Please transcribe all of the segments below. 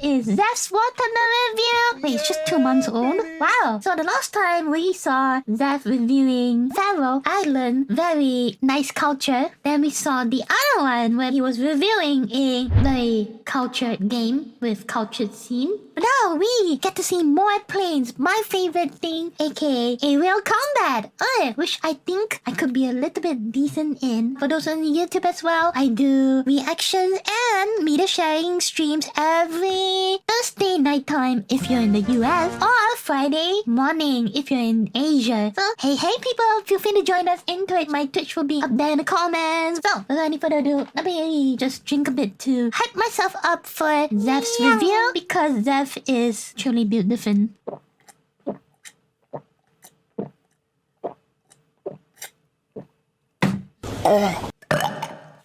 is Zeph's Watermelon review. Wait, it's just 2 months old? Wow. So the last time we saw Zeph reviewing Faroe Island, very nice culture. Then we saw the other one where he was reviewing a very cultured game with cultured scene. But now we get to see more planes, my favorite thing, aka a real combat, which I think I could be a little bit decent in. For those on YouTube as well, I do reactions and media sharing streams every Thursday nighttime if you're in the US, or Friday morning if you're in Asia. So hey people, feel free to join us in Twitch. My Twitch will be up there in the comments. So without any further ado, let me just drink a bit to hype myself up for Zeph's review, because Zeph is truly beautiful.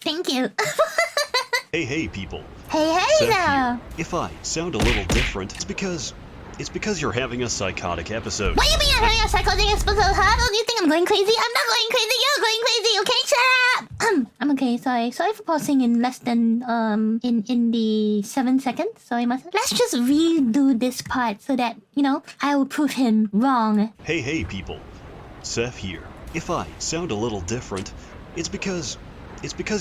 Thank you. Hey people. Hey Sseth now. here. If I sound a little different, it's because you're having a psychotic episode. What do you mean I'm having a psychotic episode? Huh? Do you think I'm going crazy? I'm not going crazy. You're going crazy. Okay, shut up. I'm okay. Sorry for pausing in less than in the 7 seconds. Sorry, let's just redo this part so that I will prove him wrong. Hey people. Sseth here. If I sound a little different, it's because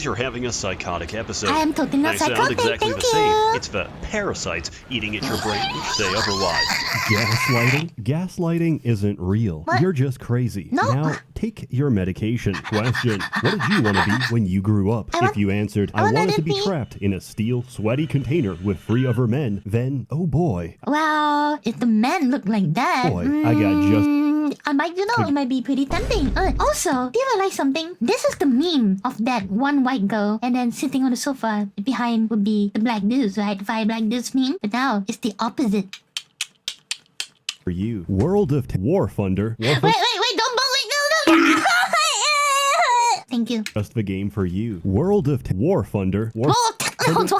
you're having a psychotic episode. I am totally not I psychotic. sound exactly Thank the you. same. It's the parasites eating at your brain which say otherwise. Gaslighting? Gaslighting isn't real. What? You're just crazy. No. Now, take your medication. Question: what did you want to be when you grew up? If you answered, I wanted to be trapped in a steel, sweaty container with 3 other men, then, oh boy. Well, if the men look like that, Boy, I got just... I might, it might be pretty tempting. Also, do you realize something? This is the meme of that one white girl, and then sitting on the sofa behind would be the black dudes, right? The 5 black dudes meme. But now it's the opposite. For you. World of War Thunder. Wait, don't no. Thank you. Just the game for you. World of War Thunder. Thunder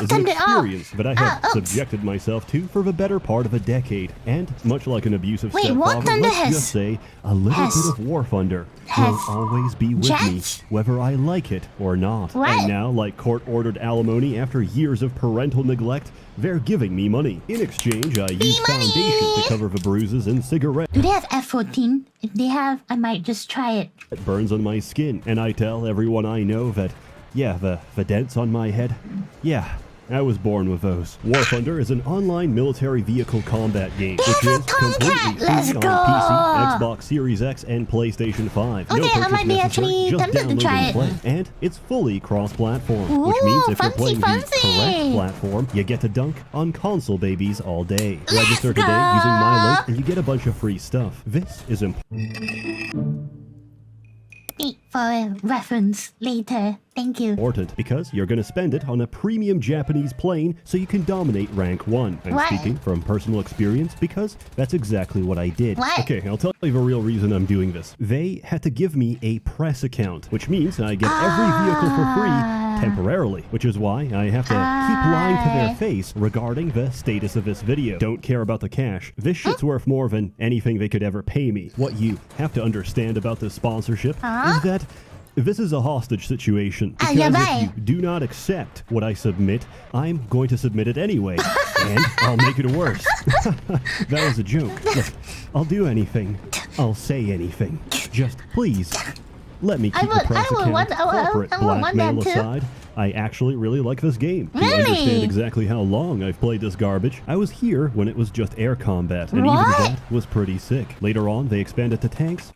is an experience that I have subjected myself to for the better part of a decade. And much like an abusive stepfather, let's just say a little bit of War Thunder will always be with me, whether I like it or not. What? And now, like court-ordered alimony after years of parental neglect, they're giving me money. In exchange, I use foundation to cover the bruises and cigarettes. Do they have F14? If they have, I might just try it. It burns on my skin, and I tell everyone I know that, yeah, the dents on my head, yeah, I was born with those. War Thunder is an online military vehicle combat game, which is completely free on PC, Xbox Series X, and PlayStation 5. Okay, No I might be actually just tempted to download try and play. it. And it's fully cross-platform, which means if you're playing the correct platform, you get to dunk on console babies all day. Register today using my link, and you get a bunch of free stuff. This is important. For reference later. Thank you. Important because you're going to spend it on a premium Japanese plane so you can dominate rank 1. I'm speaking from personal experience because that's exactly what I did. Okay, I'll tell you the real reason I'm doing this. They had to give me a press account, which means I get every vehicle for free temporarily, which is why I have to keep lying to their face regarding the status of this video. Don't care about the cash. This shit's worth more than anything they could ever pay me. What you have to understand about this sponsorship is that this is a hostage situation, because if you do not accept what I submit, I'm going to submit it anyway, and I'll make it worse. That was a joke. Look, I'll do anything. I'll say anything. Just please, let me keep the press account corporate blackmail aside. I actually really like this game. To understand exactly how long I've played this garbage, I was here when it was just air combat, and even that was pretty sick. Later on, they expanded to tanks.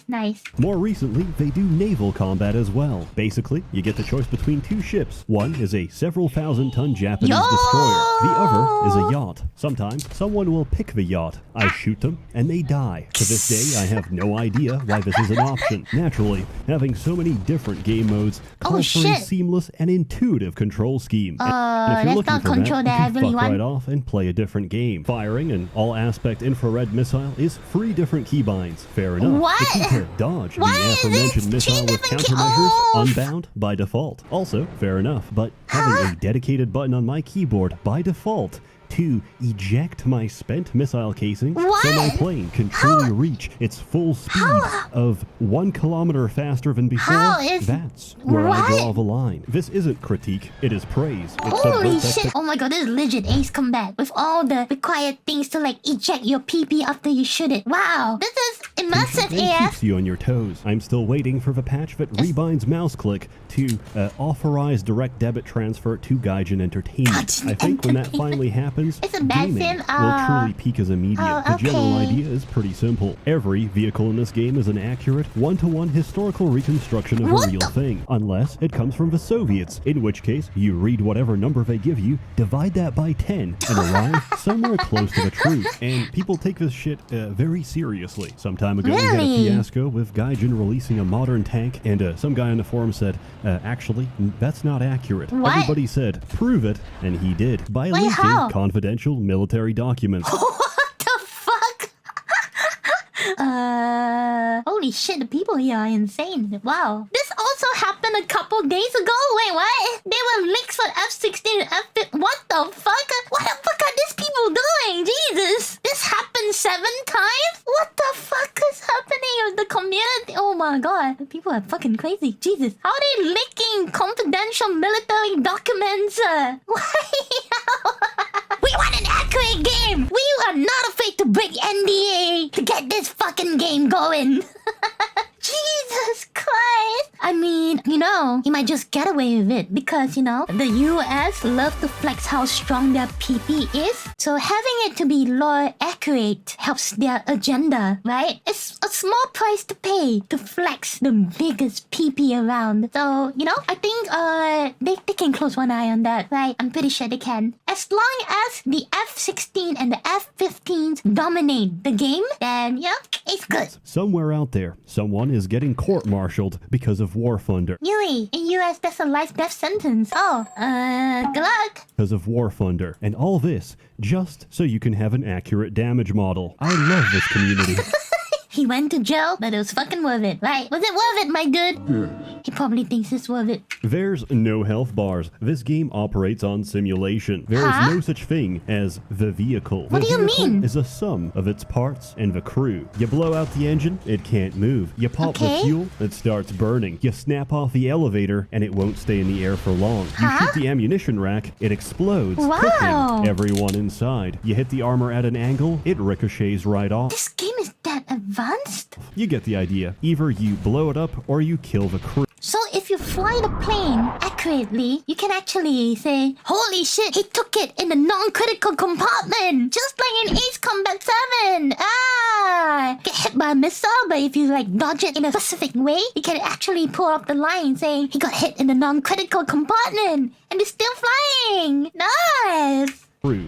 Nice. More recently, they do naval combat as well. Basically, you get the choice between 2 ships. One is a several thousand-ton Japanese destroyer. The other is a yacht. Sometimes, someone will pick the yacht. I shoot them, and they die. To this day, I have no idea why this is an option. Naturally, having so many different game modes calls for a seamless and intuitive control scheme. And if you're looking for that, you can fuck right off and play a different game. Firing an all-aspect infrared missile is 3 different keybinds. Fair enough. But compare dodge, the aforementioned missile with countermeasures, unbound by default. Also, fair enough, but having a dedicated button on my keyboard by default to eject my spent missile casing What? so my plane can truly reach its full speed of 1 kilometer faster than before. That's where I draw the line. This isn't critique, it is praise. Holy shit! Oh my god, this is legit Ace Combat with all the required things to like eject your PP after you shoot it. Wow, this is immersive AF. Keeps you on your toes. I'm still waiting for the patch that rebinds mouse click to authorize direct debit transfer to Gaijin Entertainment. I think when that finally happens, it's a bad gaming sim. will truly peak as immediate. The general idea is pretty simple. Every vehicle in this game is an accurate, one-to-one historical reconstruction of a real thing, unless it comes from the Soviets, in which case you read whatever number they give you, divide that by 10, and arrive somewhere close to the truth. And people take this shit very seriously. Some time ago, we had a fiasco with Gaijin releasing a modern tank, and some guy on the forum said, actually, that's not accurate. Everybody said, prove it, and he did, by leaking confidential military documents. What the fuck? Holy shit, the people here are insane. Wow. This also happened a couple days ago. Wait, what? They were leaks for F16 and F15. What the fuck? What the fuck are these people doing? Jesus. This happened 7 times? What the fuck is happening with the community? Oh my god. People are fucking crazy. Jesus. How are they leaking confidential military documents? Why? We want an accurate game. We are not afraid to break NDA to get this fucking game going. Jesus Christ. I mean, you know, you might just get away with it because, you know, the US love to flex how strong their PP is. So having it to be lore accurate helps their agenda, right? It's a small price to pay to flex the biggest PP around. So, you know, I think they can close one eye on that, right? I'm pretty sure they can. As long as the F16 and the F15s dominate the game, then, you know, it's good. Somewhere out there, someone is getting court-martialed because of War Thunder. Yui, in US, that's a life-death sentence. Oh, good luck. Because of War Thunder. And all this, just so you can have an accurate damage model. I love this community. He went to jail, but it was fucking worth it, right? Was it worth it, my dude? Yes. He probably thinks it's worth it. There's no health bars. This game operates on simulation. There is no such thing as the vehicle. What do you mean? Is a sum of its parts and the crew. You blow out the engine, it can't move. You pop the fuel, it starts burning. You snap off the elevator, and it won't stay in the air for long. You shoot the ammunition rack, it explodes, cooking everyone inside. You hit the armor at an angle, it ricochets right off. This game is that advanced? You get the idea. Either you blow it up or you kill the crew. So if you fly the plane accurately, you can actually say, holy shit, he took it in the non-critical compartment, just like in Ace Combat 7. Get hit by a missile, but if you like dodge it in a specific way, you can actually pull up the line saying he got hit in the non-critical compartment and he's still flying. Nice.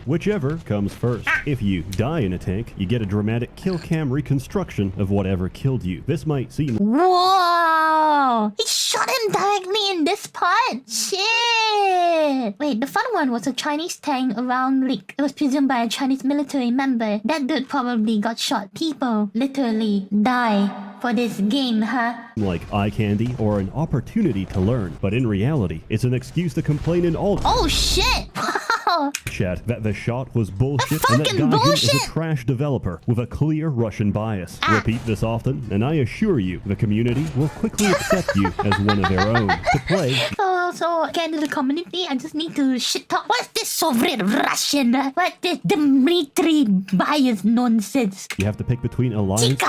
Whichever comes first. If you die in a tank, you get a dramatic kill cam reconstruction of whatever killed you. This might seem... Whoa! He shot him directly in this part? Shit! Wait, the fun one was a Chinese tank around leak. It was presumed by a Chinese military member. That dude probably got shot. People literally die for this game, huh? Like eye candy or an opportunity to learn. But in reality, it's an excuse to complain in all... Oh shit! Chat that the shot was bullshit and that Gaijin is a trash developer with a clear Russian bias. Repeat this often, and I assure you, the community will quickly accept you as one of their own to play. So again, to the community, I just need to shit talk. What's this Soviet Russian? What's this Dmitry bias nonsense? You have to pick between Alliance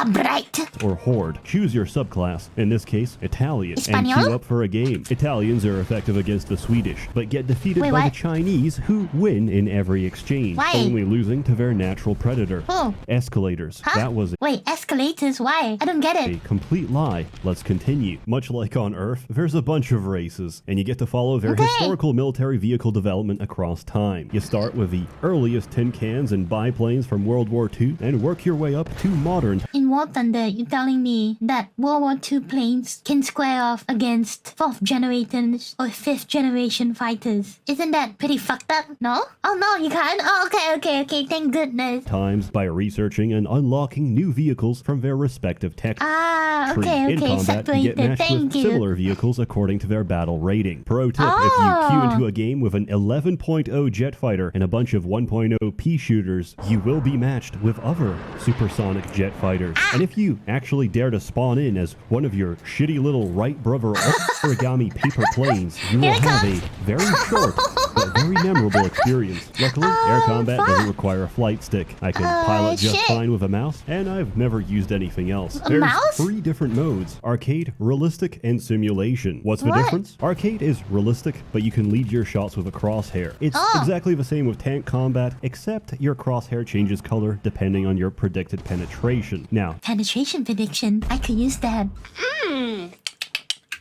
or Horde. Choose your subclass, in this case, Italian, and queue up for a game. Italians are effective against the Swedish, but get defeated by the Chinese, who win in every exchange, only losing to their natural predator. Escalators. That was Wait, escalators? Why? I don't get it. A complete lie. Let's continue. Much like on Earth, there's a bunch of races, and you get to follow their historical military vehicle development across time. You start with the earliest tin cans and biplanes from World War II, and work your way up to modern. In War Thunder, you're telling me that World War II planes can square off against 4th generation or 5th generation fighters. Isn't that pretty fucked up? No? Oh no, you can't? Oh, okay, thank goodness. Times by researching and unlocking new vehicles from their respective tech. Okay, in combat, separated. you get matched with similar vehicles according to their battle rating. plane. Pro tip, if you queue into a game with an 11.0 jet fighter and a bunch of 1.0 pea shooters, you will be matched with other supersonic jet fighters. And if you actually dare to spawn in as one of your shitty little Wright brother origami paper planes, you will have a very short but very memorable experience. Luckily, air combat doesn't require a flight stick. I can pilot just fine with a mouse, and I've never used anything else. There's 3 different modes: arcade, realistic, and simulation. What's the difference? Arcade is realistic, but you can lead your shots with a crosshair. It's exactly the same with tank combat, except your crosshair changes color depending on your predicted penetration. Now, penetration prediction, I could use that.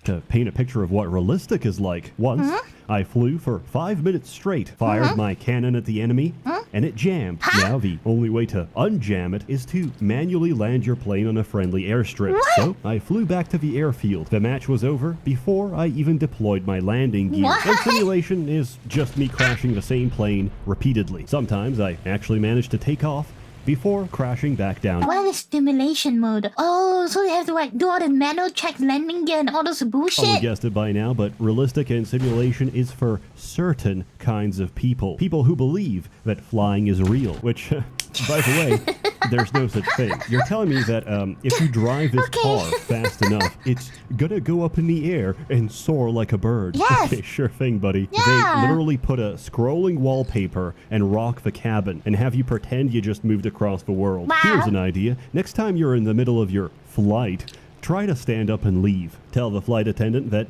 To paint a picture of what realistic is like, once I flew for 5 minutes straight, fired my cannon at the enemy, and it jammed. Now the only way to unjam it is to manually land your plane on a friendly airstrip. So I flew back to the airfield. The match was over before I even deployed my landing gear. And simulation is just me crashing the same plane repeatedly. Sometimes I actually manage to take off before crashing back down. What is simulation mode? Oh, so you have to like do all the manual check landing gear and all those bullshit? Probably guessed it by now, but realistic and simulation is for certain kinds of people. People who believe that flying is real, which, by the way, there's no such thing. You're telling me that if you drive this car fast enough, it's gonna go up in the air and soar like a bird. Yes. Okay, sure thing, buddy. Yeah. They literally put a scrolling wallpaper and rock the cabin and have you pretend you just moved across the world. Wow. Here's an idea. Next time you're in the middle of your flight, try to stand up and leave. Tell the flight attendant that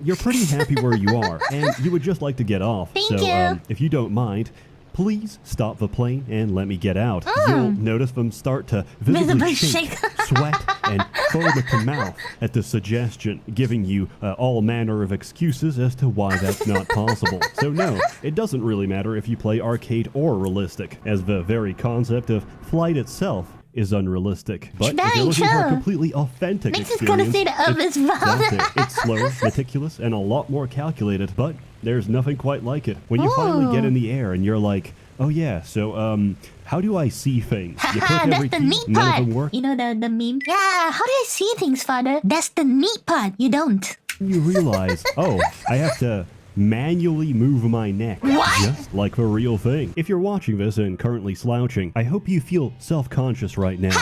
you're pretty happy where you are and you would just like to get off. Thank you. If you don't mind, please stop the plane and let me get out. You'll notice them start to visibly shake, sweat, and foam at the mouth at the suggestion, giving you all manner of excuses as to why that's not possible. So no, it doesn't really matter if you play arcade or realistic, as the very concept of flight itself is unrealistic. But if you're looking for a completely authentic experience, it's slower, meticulous, and a lot more calculated, but there's nothing quite like it. When you finally get in the air and you're like, oh yeah, so how do I see things? You click every That's the key, neat none part. of them work. You know the meme? Yeah, how do I see things, father? That's the neat part. You don't. You realize, oh, I have to manually move my neck. What? Just like the real thing. If you're watching this and currently slouching, I hope you feel self-conscious right now.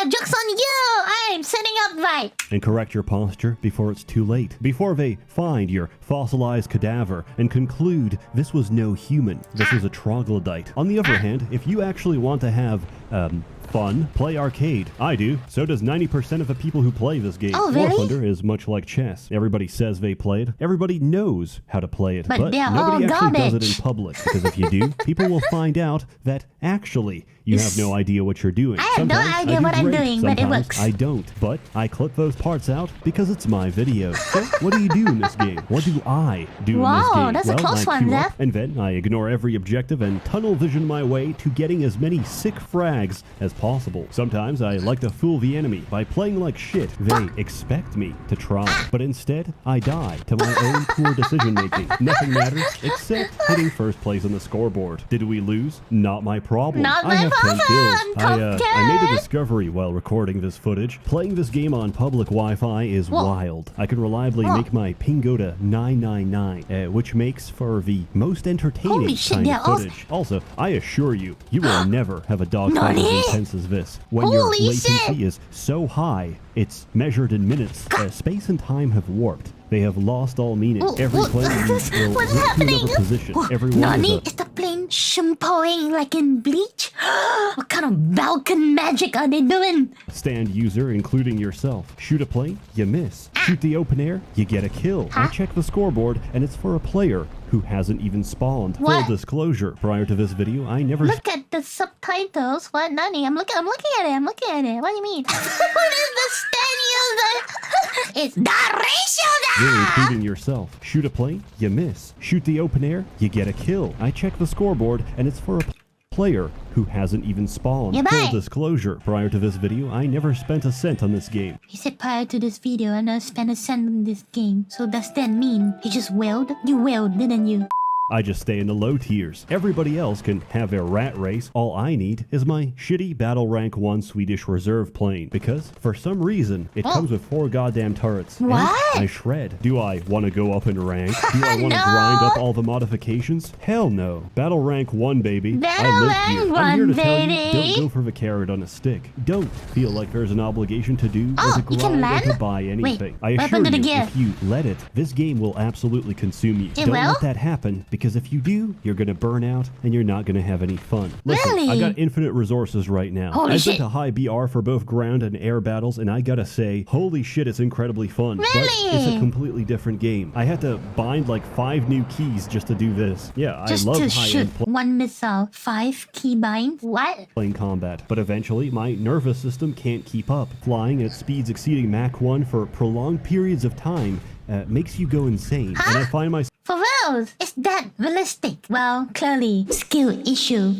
Joke's on you! I'm sitting upright. And correct your posture before it's too late. Before they find your fossilized cadaver and conclude this was no human, this was a troglodyte. On the other hand, if you actually want to have, fun, play arcade. I do. So does 90% of the people who play this game. Oh, really? War Thunder is much like chess. Everybody says they play it. Everybody knows how to play it. But they're nobody all actually does it garbage. in public. Because if you do, people will find out that actually you have no idea what you're doing. I have no Sometimes idea do what I'm great. doing, but it Sometimes works. I don't. But I clip those parts out because it's my video. So what do you do in this game? What do I do in this Whoa, game? that's a close I one, queue up, Sseth. and then I ignore every objective and tunnel vision my way to getting as many sick frags as possible. Sometimes I like to fool the enemy by playing like shit. They expect me to try, but instead I die to my own poor decision making. Nothing matters except hitting first place on the scoreboard. Did we lose? Not my problem. Not I my have 10 problem. kills. I made a discovery while recording this footage. Playing this game on public Wi-Fi is wild. I can reliably make my ping go to 999, which makes for the most entertaining Holy shit, kind yeah, of footage. Also, I assure you, you will never have a dogfight as Nani? intense as this. When your Holy latency shit. is so high, it's measured in minutes. Space and time have warped. They have lost all meaning. Every plane you will What's move to happening? another position. Everyone Nani? is Is the plane shimpoing like in Bleach? What kind of Balkan magic are they doing? a stand user, including yourself. Shoot a plane, you miss. Shoot the open air, you get a kill. I check the scoreboard, and it's for a player who hasn't even spawned. What? Full disclosure, prior to this video, I never... Look at the subtitles. What, Nani? I'm looking at it. What do you mean? What is the stand user? It's the ratio You're including yourself. Shoot a plane, you miss. Shoot the open air, you get a kill. I check the scoreboard, and it's for a player who hasn't even spawned. Yeah, Full bye. disclosure, prior to this video, I never spent a cent on this game. He said prior to this video, I never spent a cent on this game. So does that mean he just wailed? You wailed, didn't you? I just stay in the low tiers. Everybody else can have their rat race. All I need is my shitty battle rank 1 Swedish reserve plane, because for some reason it comes with 4 goddamn turrets. What? And I shred. Do I want to go up in rank? Do I want to grind up all the modifications? Hell no. Battle rank 1, baby. Battle rank 1, I'm here to baby. tell you, don't go for the carrot on a stick. Don't feel like there's an obligation to do or to you can grind or land? to buy anything. I assure happened to the you, gear? if you let it, this game will absolutely consume you. Don't let that happen, because if you do, you're gonna burn out and you're not gonna have any fun. Listen, Really? I got infinite resources right now. Holy I've shit. been to high BR for both ground and air battles, and I gotta say, holy shit, it's incredibly fun. Really? But it's a completely different game. I had to bind like 5 new keys just to do this. Yeah, Just I love to shoot high-end one missile, 5 keybinds? What? plane combat, but eventually my nervous system can't keep up. Flying at speeds exceeding Mach 1 for prolonged periods of time makes you go insane, and I find myself For reals? Is that realistic? Well, clearly, skill issue.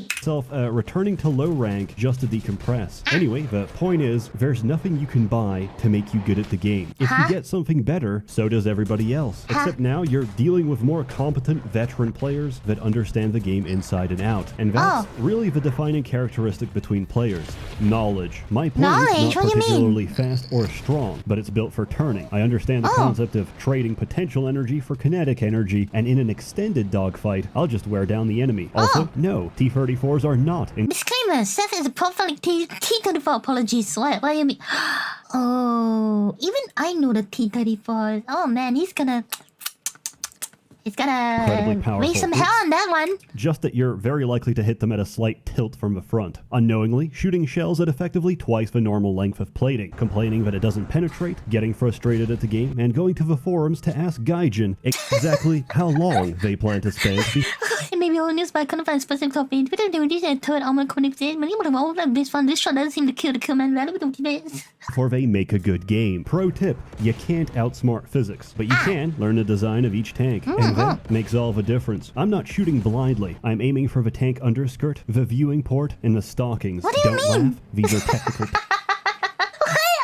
returning to low rank just to decompress. Anyway, the point is, there's nothing you can buy to make you good at the game. If you get something better, so does everybody else. Except now you're dealing with more competent veteran players that understand the game inside and out. And that's really the defining characteristic between players. Knowledge. My plane is not What do you mean? particularly fast or strong, but it's built for turning. I understand the concept of trading potential energy for kinetic energy, and in an extended dogfight, I'll just wear down the enemy. Also, no, T-34s are not. Disclaimer, Sseth is a prolific T-34. Apologies. What do you mean? Oh, even I know the T-34. Oh man, he's gonna Incredibly powerful. raise some hell on that one. Just that you're very likely to hit them at a slight tilt from the front, unknowingly shooting shells at effectively twice the normal length of plating, complaining that it doesn't penetrate, getting frustrated at the game, and going to the forums to ask Gaijin exactly how long they plan to spend It may be all news, but I couldn't find specific topics. But they released a third armor communication. But even all of this fun, this shot doesn't seem to kill the killman. before they make a good game. Pro tip, you can't outsmart physics, but you can learn the design of each tank, and that makes all the difference. I'm not shooting blindly. I'm aiming for the tank underskirt, the viewing port, and the stockings. What do you Don't mean? laugh, these are technical What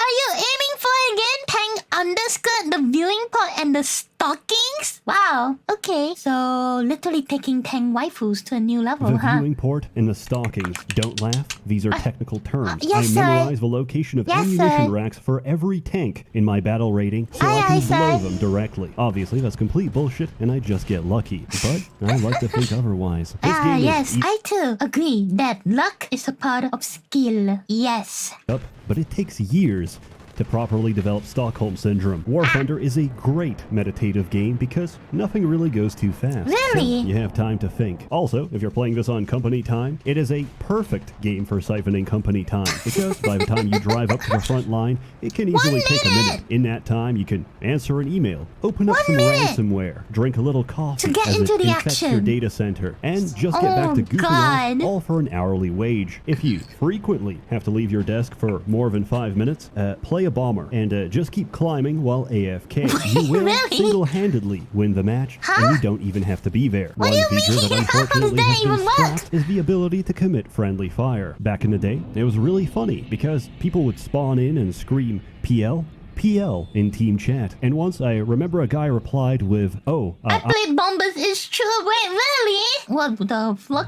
are you aiming for again? Tank underskirt, the viewing port, and the stockings? Wow. Okay. So literally taking tank waifus to a new level, The huh? viewing port and the stockings. Don't laugh, these are technical terms. yes, I sir. memorize the location of Yes, ammunition sir. racks for every tank in my battle rating, so I Aye, can aye, blow sir. them directly. Obviously, that's complete bullshit, and I just get lucky. But I like to think otherwise. This game Yes, is I too agree that luck is a part of skill. Yes. up, but it takes years to properly develop Stockholm Syndrome. War Thunder is a great meditative game because nothing really goes too fast. Really? So you have time to think. Also, if you're playing this on company time, it is a perfect game for siphoning company time because by the time you drive up to the front line, it can easily take a minute. In that time, you can answer an email, open up some ransomware, drink a little coffee To get as into it the infects your action. data center, and just get back to goofing God. off, all for an hourly wage. If you frequently have to leave your desk for more than 5 minutes, play a bomber and just keep climbing while AFK. You will Really? single-handedly win the match, and you don't even have to be there. What One do you feature mean? that How does unfortunately that has been even work? scrapped is the ability to commit friendly fire. Back in the day, it was really funny because people would spawn in and scream PL, PL in team chat. And once I remember a guy replied with, I played bombers is true. Wait, really? What the fuck? What?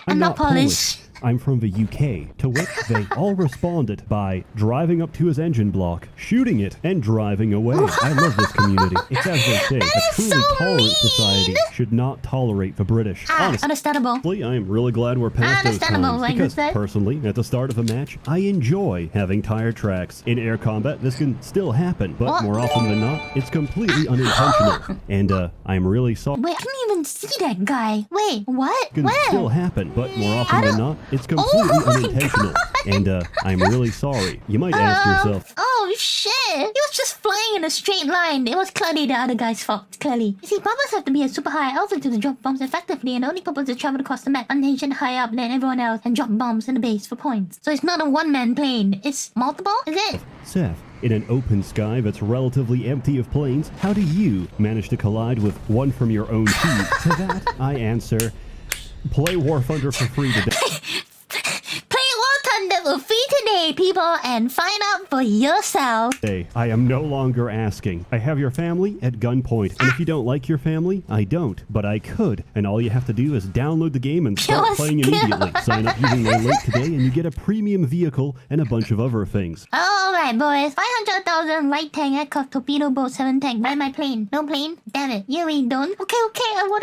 I'm not Polish. I'm from the UK, to which they all responded by driving up to his engine block, shooting it, and driving away. I love this community. It's as they say, a truly so tolerant mean. society should not tolerate the British. Honestly, Understandable. I'm really glad we're past those Understandable, times, like you because said. personally, at the start of a match, I enjoy having tire tracks. In air combat, this can still happen, but more often than not, it's completely unintentional. And I'm really sorry. Wait, I didn't even see that guy. Wait, what? Can Where? still happen, but more often than not, it's completely Oh my unintentional. And I'm really sorry. You might ask yourself, Oh shit! He was just flying in a straight line. It was clearly the other guy's fault. Clearly. You see, bombers have to be at super high altitude to drop bombs effectively, and the only purpose is to travel across the map, unhinged and high up than everyone else, and drop bombs in the base for points. So it's not a one-man plane. It's multiple, is it? Sseth, in an open sky that's relatively empty of planes, how do you manage to collide with one from your own team? To that, I answer, play War Thunder for free today. Play War Thunder for free today, people. people and find out for yourself. Hey, I am no longer asking. I have your family at gunpoint, and if you don't like your family, I don't. But I could, and all you have to do is download the game and start playing immediately. Sign up using my link today, and you get a premium vehicle and a bunch of other things. Alright, boys. 500,000 light tank, aircraft, torpedo boat, 7 tank. Where's my plane? No plane? Damn it. You ain't done. Okay, I want.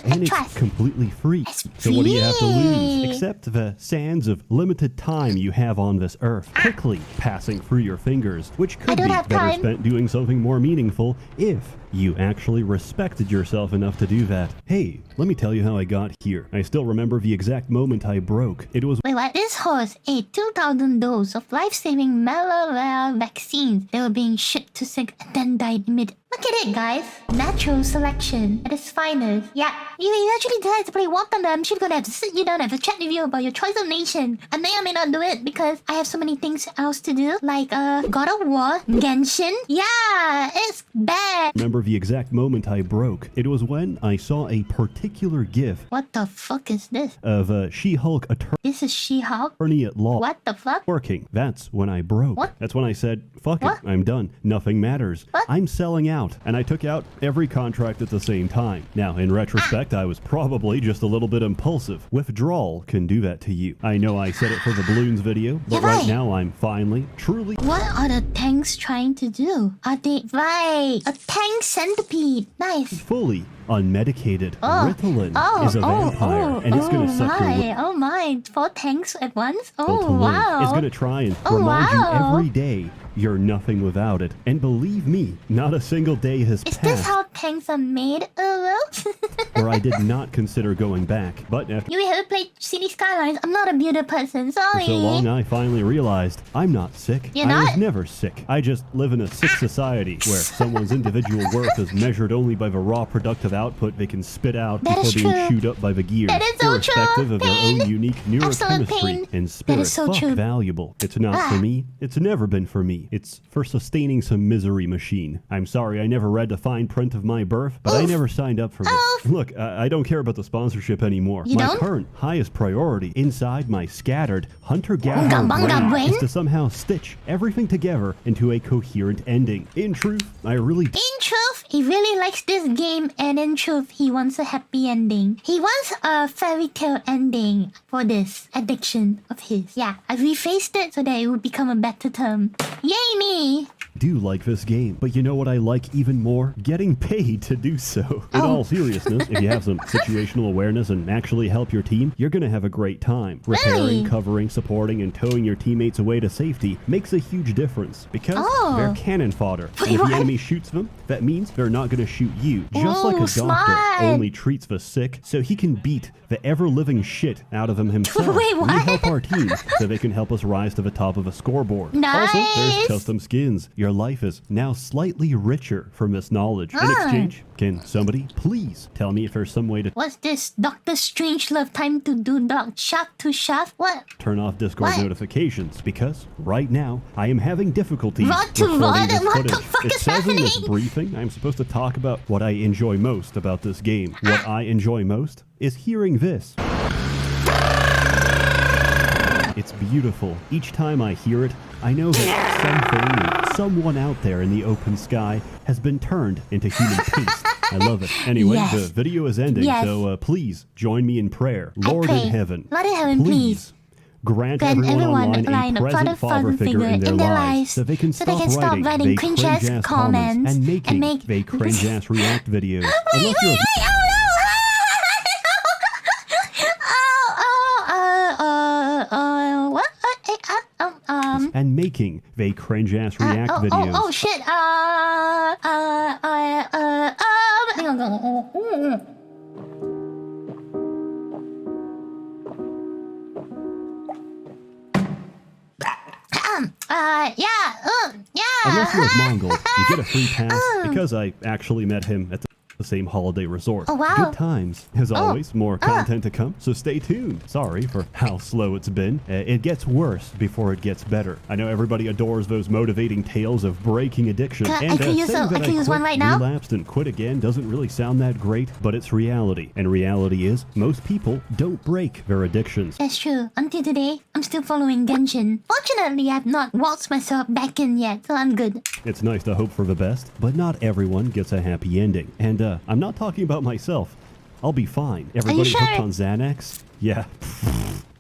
And it's completely free. So what do you have to lose? Except the sands of limited time you have on this earth, quickly passing through your fingers, which could be better spent doing something more meaningful if you actually respected yourself enough to do that. Hey, let me tell you how I got here. I still remember the exact moment I broke. It was— Wait, what? This horse ate 2,000 doses of life-saving malaria vaccines. They were being shipped to sick and then died immediately. Look at it, guys. Natural selection at its finest. Yeah, you actually decide to play War Thunder. I'm sure gonna have to sit you down and have a chat with you about your choice of nation. I may or may not do it because I have so many things else to do, like God of War, Genshin. Yeah, it's bad. Remember the exact moment I broke. It was when I saw a particular GIF. What the fuck is this? Of She-Hulk This is She-Hulk? attorney at law. What the fuck? Working. That's when I broke. What? That's when I said, fuck What? it, I'm done. Nothing matters. What? I'm selling out. And I took out every contract at the same time. Now, in retrospect, I was probably just a little bit impulsive. Withdrawal can do that to you. I know I said it for the balloons video, but right now I'm finally, truly— What are the tanks trying to do? Are they— Right, a tank centipede. Nice. fully unmedicated. Ritalin is a vampire, and it's gonna suck your— Oh my, 4 tanks at once? Oh, Ritalin wow. is gonna try and Oh, remind you wow. every day you're nothing without it. And believe me, not a single day has Is passed this how tanks are made, where I did not consider going back. But after You ever played City Skylines? I'm not a beauty person, sorry. so long, I finally realized I'm not sick. You're I was not? never sick. I just live in a sick society where someone's individual worth is measured only by the raw productive output they can spit out That before is being true. chewed up by the gears, That is so true. irrespective of their Pain. own unique Absolute neurochemistry pain. and spirit. so Fuck true. valuable. It's not for me. It's never been for me. It's for sustaining some misery machine. I'm sorry I never read the fine print of my birth, but I never signed up for this. Look, I don't care about the sponsorship anymore. You My don't? current highest priority inside my scattered hunter-gatherer Bunga bunga brain is brain? to somehow stitch everything together into a coherent ending. In truth, I really In truth, he really likes this game, and in truth, he wants a happy ending. He wants a fairy tale ending for this addiction of his. Yeah, I rephrased it so that it would become a better term. Yay me! do like this game. But you know what I like even more? Getting paid to do so. In all seriousness, if you have some situational awareness and actually help your team, you're gonna have a great time. Repairing, covering, supporting, and towing your teammates away to safety makes a huge difference because they're cannon fodder. And if the enemy shoots them, that means they're not gonna shoot you. Just like a doctor only treats the sick so he can beat the ever-living shit out of them himself. Wait, what? We help our teams so they can help us rise to the top of a scoreboard. Nice. Also, there's custom skins. Your life is now slightly richer from this knowledge. In exchange, can somebody please tell me if there's some way to What's this? Doctor Strangelove time to do dog shaft to shaft? What? turn off Discord What? notifications? Because right now, I am having difficulties What to recording what? this What footage. the fuck It is says in this happening? briefing I'm supposed to talk about what I enjoy most about this game. What I enjoy most is hearing this. It's beautiful. Each time I hear it, I know that something or someone out there in the open sky has been turned into human paste. I love it. Anyway, the video is ending, so please join me in prayer. Lord in heaven, Lord in heaven, please. Grant everyone online a present father figure in their lives so they can stop writing cringe-ass comments and make they cringe-ass react videos. Unless you're and making they cringe-ass react videos. Oh shit. Unless you're a Mongol, you get a free pass because I actually met him at the the same holiday resort. Oh, wow. Good times. As always, more content to come, so stay tuned. Sorry for how slow it's been. It gets worse before it gets better. I know everybody adores those motivating tales of breaking addiction. I can use one right now. Relapsed and quit again doesn't really sound that great, but it's reality. And reality is, most people don't break their addictions. That's true. Until today, I'm still following Genshin. Fortunately, I've not waltzed myself back in yet, so I'm good. It's nice to hope for the best, but not everyone gets a happy ending. And I'm not talking about myself. I'll be fine. Everybody hooked on Xanax? Yeah.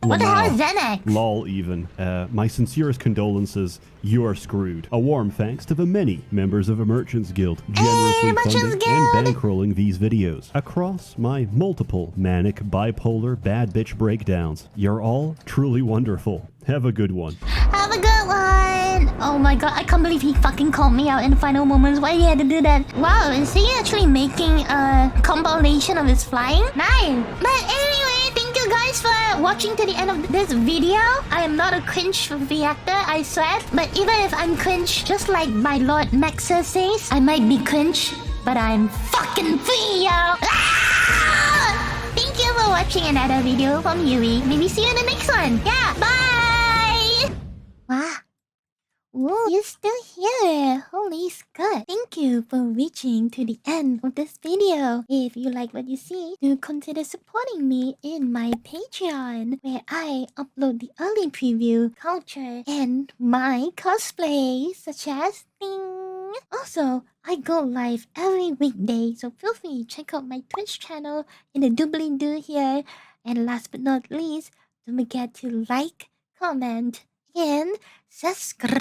What the hell is Xanax? Lol even. My sincerest condolences. You are screwed. A warm thanks to the many members of the Merchants Guild generously funding and bankrolling these videos across my multiple manic, bipolar, bad bitch breakdowns. You're all truly wonderful. Have a good one. Have a good one. Oh my god, I can't believe he fucking called me out in the final moments. Why he had to do that? Wow, is he actually making a compilation of his flying? Nice. But anyway, thank you guys for watching to the end of this video. I am not a cringe reactor, I swear. But even if I'm cringe, just like my Lord Maxa says, I might be cringe, but I'm fucking free, yo. Ah! Thank you for watching another video from Yui. Maybe see you in the next one. Yeah, bye! Wow. Ooh, you're still here. Holy Scott. Thank you for reaching to the end of this video. If you like what you see, do consider supporting me in my Patreon, where I upload the early preview, culture, and my cosplay, such as Ding. Also, I go live every weekday, so feel free to check out my Twitch channel in the doobly-doo here. And last but not least, don't forget to like, comment, and subscribe.